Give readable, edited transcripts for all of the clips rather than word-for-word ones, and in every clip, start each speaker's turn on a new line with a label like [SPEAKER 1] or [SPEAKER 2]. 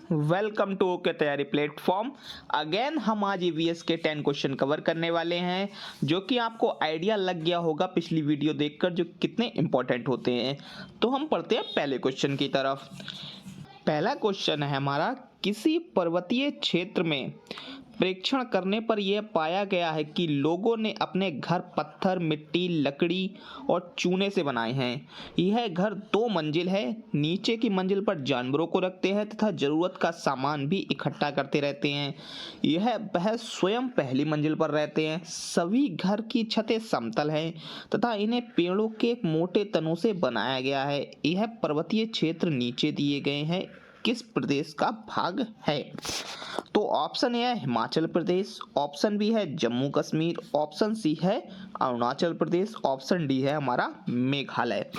[SPEAKER 1] Welcome to okay तैयारी platform. Again हम आज ईवीएस के 10 क्वेश्चन कवर करने वाले हैं, जो कि आपको आइडिया लग गया होगा पिछली वीडियो देखकर जो कितने इंपॉर्टेंट होते हैं। तो हम पढ़ते हैं पहले क्वेश्चन की तरफ। पहला क्वेश्चन है हमारा, किसी पर्वतीय क्षेत्र में परीक्षण करने पर यह पाया गया है कि लोगों ने अपने घर पत्थर, मिट्टी, लकड़ी और चूने से बनाए हैं। यह घर 2 मंजिल है। नीचे की मंजिल पर जानवरों को रखते हैं तथा जरूरत का सामान भी इकट्ठा करते रहते हैं। वह स्वयं पहली मंजिल पर रहते हैं। सभी घर की छतें समतल हैं तथा इन्हें पेड़ों के मोटे तनों से बनाया गया है। यह पर्वतीय क्षेत्र नीचे दिए गए हैं किस प्रदेश का भाग है? तो ऑप्शन ए है हिमाचल प्रदेश, ऑप्शन बी है जम्मू कश्मीर, ऑप्शन सी है अरुणाचल प्रदेश, ऑप्शन डी है हमारा मेघालय।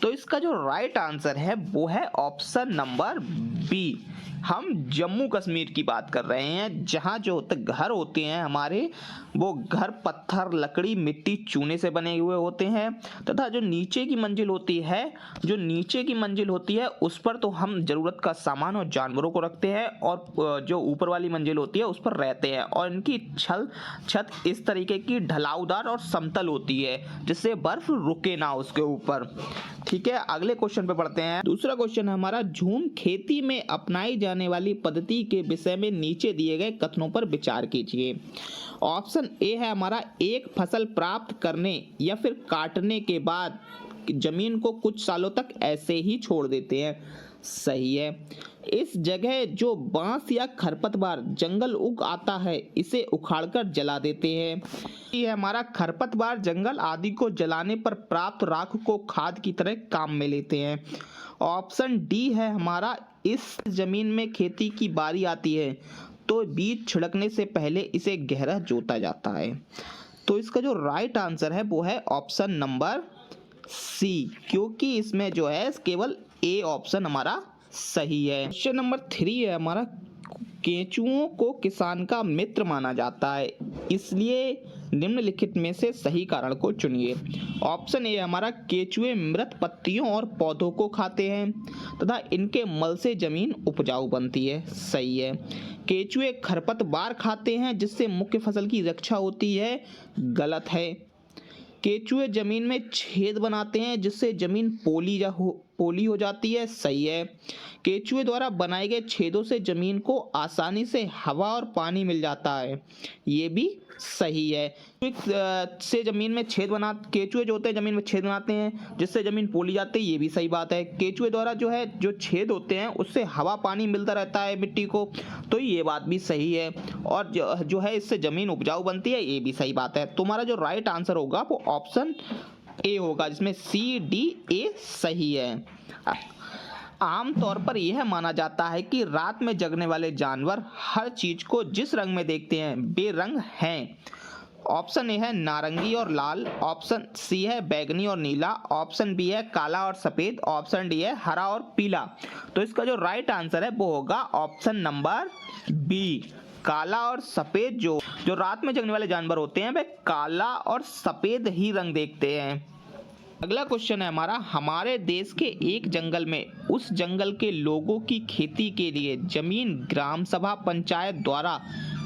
[SPEAKER 1] तो इसका जो राइट आंसर है वो है ऑप्शन नंबर बी। हम जम्मू कश्मीर की बात कर रहे हैं, जहाँ जो घर होते हैं हमारे, वो घर पत्थर, लकड़ी, मिट्टी, चूने से बने हुए होते हैं तथा जो नीचे की मंजिल होती है उस पर तो हम जरूरत का सामान और जानवरों को रखते हैं, और जो ऊपर वाली मंजिल होती है उस पर रहते हैं। और इनकी छत इस तरीके की ढलाऊदार और समतल होती है जिससे बर्फ रुके ना उसके ऊपर। ठीक है, अगले क्वेश्चन पे पढ़ते हैं। दूसरा क्वेश्चन है हमारा, झूम खेती में अपनाई जाने वाली पद्धति के विषय में नीचे दिए गए कथनों पर विचार कीजिए। ऑप्शन ए है हमारा, एक फसल प्राप्त करने या फिर काटने के बाद जमीन को कुछ सालों तक ऐसे ही छोड़ देते हैं। सही है। इस जगह जो बांस या खरपतवार जंगल उग आता है इसे उखाड़कर जला देते हैं। ये हमारा खरपतवार, जंगल आदि को जलाने पर प्राप्त राख को खाद की तरह काम में लेते हैं। ऑप्शन डी है हमारा, इस जमीन में खेती की बारी आती है तो बीज छिड़कने से पहले इसे गहरा जोता जाता है। तो इसका जो राइट आंसर है वो है ऑप्शन नंबर सी, क्योंकि इसमें जो है केवल ए ऑप्शन हमारा सही है। क्वेश्चन नंबर 3 है हमारा, केंचुओं को किसान का मित्र माना जाता है, इसलिए निम्नलिखित में से सही कारण को चुनिए। ऑप्शन ए हमारा, केंचुए मृत पत्तियों और पौधों को खाते हैं तथा इनके मल से जमीन उपजाऊ बनती है। सही है। केंचुए खरपतवार खाते हैं जिससे मुख्य फसल की रक्षा होती है। गलत है। केंचुए जमीन में छेद बनाते हैं जिससे जमीन पोली हो जाती है। सही है। केंचुए द्वारा बनाए गए छेदों से जमीन को आसानी से हवा और पानी मिल जाता है। ये भी सही है। से जमीन में केंचुए जो होते हैं जमीन में छेद बनाते हैं जिससे जमीन पोली जाती है। ये भी सही बात है। केंचुए द्वारा जो छेद होते हैं उससे हवा पानी मिलता रहता है मिट्टी को, तो ये बात भी सही है। और जो है इससे जमीन उपजाऊ बनती है, ये भी सही बात है। तुम्हारा जो राइट आंसर होगा वो ऑप्शन ए होगा, जिसमें सी डी ए सही है। आमतौर पर यह माना जाता है कि रात में जगने वाले जानवर हर चीज को जिस रंग में देखते हैं बेरंग हैं। ऑप्शन ए है नारंगी और लाल, ऑप्शन सी है बैगनी और नीला, ऑप्शन बी है काला और सफेद, ऑप्शन डी है हरा और पीला। तो इसका जो राइट आंसर है वो होगा ऑप्शन नंबर बी, काला और सफेद। जो रात में जगने वाले जानवर होते हैं वे काला और सफेद ही रंग देखते हैं। अगला क्वेश्चन है हमारा, हमारे देश के एक जंगल में उस जंगल के लोगों की खेती के लिए जमीन ग्राम सभा पंचायत द्वारा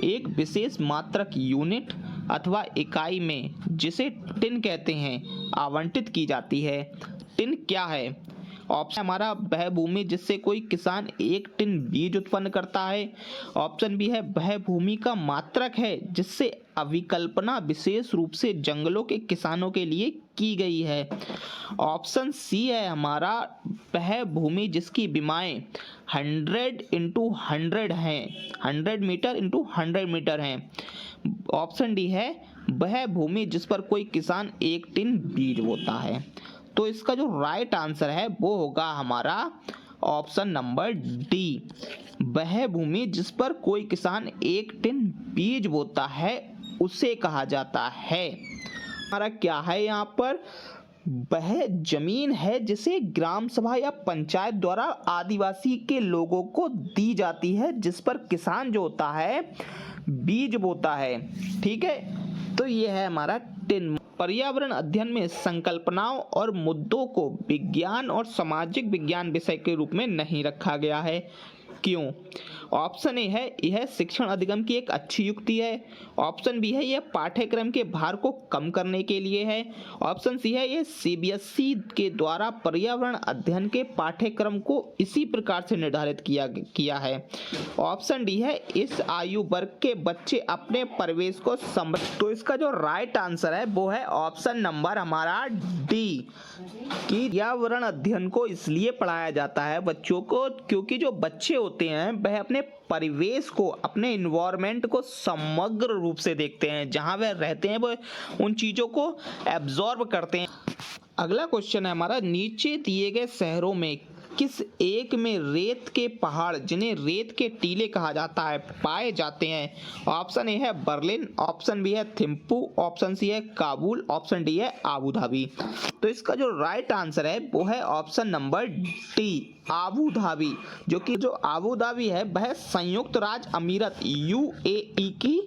[SPEAKER 1] एक विशेष मात्रक यूनिट अथवा इकाई में, जिसे टिन कहते हैं, आवंटित की जाती है। टिन क्या है? ऑप्शन हमारा, वह भूमि जिससे कोई किसान 1 टिन बीज उत्पन्न करता है। ऑप्शन बी है, वह भूमि का मात्रक है जिससे अभिकल्पना विशेष रूप से जंगलों के किसानों के लिए की गई है। ऑप्शन सी है हमारा, वह भूमि जिसकी विमाएं 100 इंटू 100 हैं, 100 मीटर इंटू 100 मीटर हैं। ऑप्शन डी है, वह भूमि जिस पर कोई किसान 1 टिन बीज बोता है। तो इसका जो राइट आंसर है वो होगा हमारा ऑप्शन नंबर डी, वह भूमि जिस पर कोई किसान 1 टिन बीज बोता है उसे कहा जाता है। हमारा क्या है यहाँ पर, वह जमीन है जिसे ग्राम सभा या पंचायत द्वारा आदिवासी के लोगों को दी जाती है, जिस पर किसान जो होता है बीज बोता है। ठीक है, तो ये है हमारा टिन। पर्यावरण अध्ययन में संकल्पनाओं और मुद्दों को विज्ञान और सामाजिक विज्ञान विषय के रूप में नहीं रखा गया है। क्यों? ऑप्शन ए है यह शिक्षण अधिगम की एक अच्छी युक्ति है। ऑप्शन बी है यह पाठ्यक्रम के भार को कम करने के लिए है। ऑप्शन सी है यह सीबीएसई के द्वारा पर्यावरण अध्ययन के पाठ्यक्रम को इसी प्रकार से निर्धारित किया है। ऑप्शन डी है इस आयु वर्ग के बच्चे अपने परिवेश को समझ। तो इसका जो राइट आंसर है वो है ऑप्शन नंबर हमारा डी कि पर्यावरण अध्ययन को इसलिए पढ़ाया जाता है बच्चों को क्योंकि जो बच्चे होते हैं वह अपने परिवेश को, अपने इन्वायरमेंट को समग्र रूप से देखते हैं, जहां वह रहते हैं वो उन चीजों को एब्जॉर्ब करते हैं। अगला क्वेश्चन है हमारा, नीचे दिए गए शहरों में किस एक में रेत के पहाड़ जिन्हें रेत के टीले कहा जाता है पाए जाते हैं? ऑप्शन ए है बर्लिन, ऑप्शन बी है थिम्पू, ऑप्शन सी है काबुल, ऑप्शन डी है आबू धाबी। तो इसका जो राइट आंसर है वो है option number D Abu Dhabi, जो कि जो आबू धाबी है वह संयुक्त राज्य अमीरात यूएई की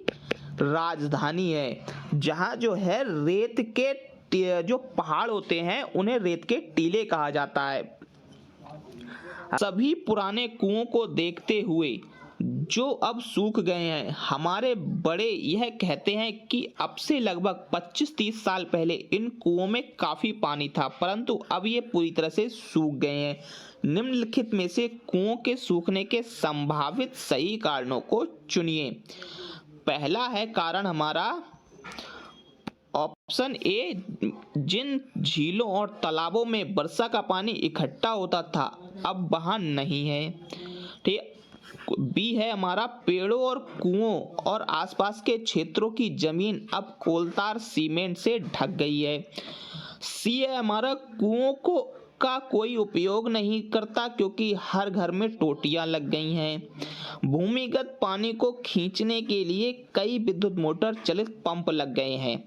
[SPEAKER 1] राजधानी है, जहां जो है रेत के जो पहाड़ होते हैं उन्हें रेत के टीले कहा जाता है। सभी पुराने कुओं को देखते हुए जो अब सूख गए हैं, हमारे बड़े यह कहते हैं कि अब से लगभग 25-30 साल पहले इन कुओं में काफी पानी था, परंतु अब ये पूरी तरह से सूख गए हैं। निम्नलिखित में से कुओं के सूखने के संभावित सही कारणों को चुनिए। पहला है कारण हमारा ऑप्शन ए, जिन झीलों और तालाबों में वर्षा का पानी इकट्ठा होता था अब वहां नहीं है। ठीक। बी है हमारा पेड़ों और कुओं और आसपास के क्षेत्रों की जमीन अब कोलतार सीमेंट से ढक गई है। सी है हमारा कुओं का कोई उपयोग नहीं करता क्योंकि हर घर में टोटियां लग गई हैं। भूमिगत पानी को खींचने के लिए कई विद्युत मोटर चलित पंप लग गए हैं।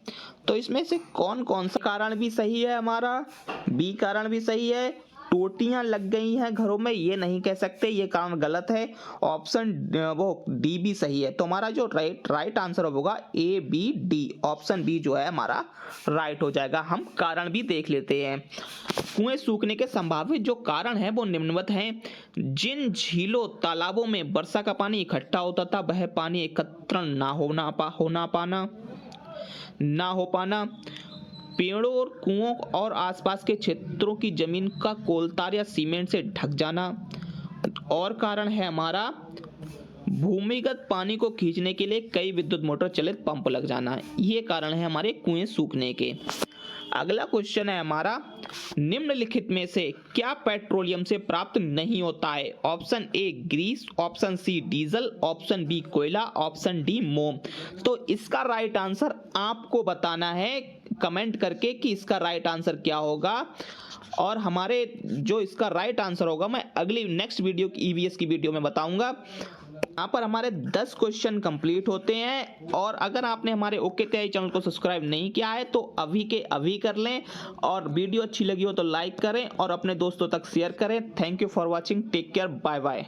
[SPEAKER 1] तो इसमें से कौन कौन सा कारण भी सही है? हमारा बी कारण भी सही है, टोटियां लग गई हैं घरों में, ये नहीं कह सकते, ये कारण गलत है। ऑप्शन वो डी भी सही है। तो हमारा जो राइट आंसर होगा A B D, option B जो है हमारा राइट हो जाएगा। हम कारण भी देख लेते हैं। कुएं सूखने के संभावित जो कारण है वो निम्नवत हैं। जिन झीलों तालाबों में वर्षा का पानी इकट्ठा होता था वह पानी एकत्र ना हो पाना, पेड़ों और कुओं और आसपास के क्षेत्रों की जमीन का कोलतार या सीमेंट से ढक जाना, और कारण है हमारा भूमिगत पानी को खींचने के लिए कई विद्युत मोटर चलित पंप लग जाना। ये कारण है हमारे कुएं सूखने के। अगला क्वेश्चन है हमारा, निम्नलिखित में से क्या पेट्रोलियम से प्राप्त नहीं होता है? Option A grease, option C diesel, option B कोयला, ऑप्शन डी मोम। तो इसका राइट आंसर आपको बताना है कमेंट करके कि इसका राइट आंसर क्या होगा, और हमारे जो इसका राइट आंसर होगा मैं अगली नेक्स्ट वीडियो की ईवीएस की वीडियो में बताऊंगा। यहाँ पर हमारे 10 क्वेश्चन कंप्लीट होते हैं, और अगर आपने हमारे ओके तैयारी चैनल को सब्सक्राइब नहीं किया है तो अभी के अभी कर लें, और वीडियो अच्छी लगी हो तो लाइक करें और अपने दोस्तों तक शेयर करें। Thank you for watching, take care, bye bye.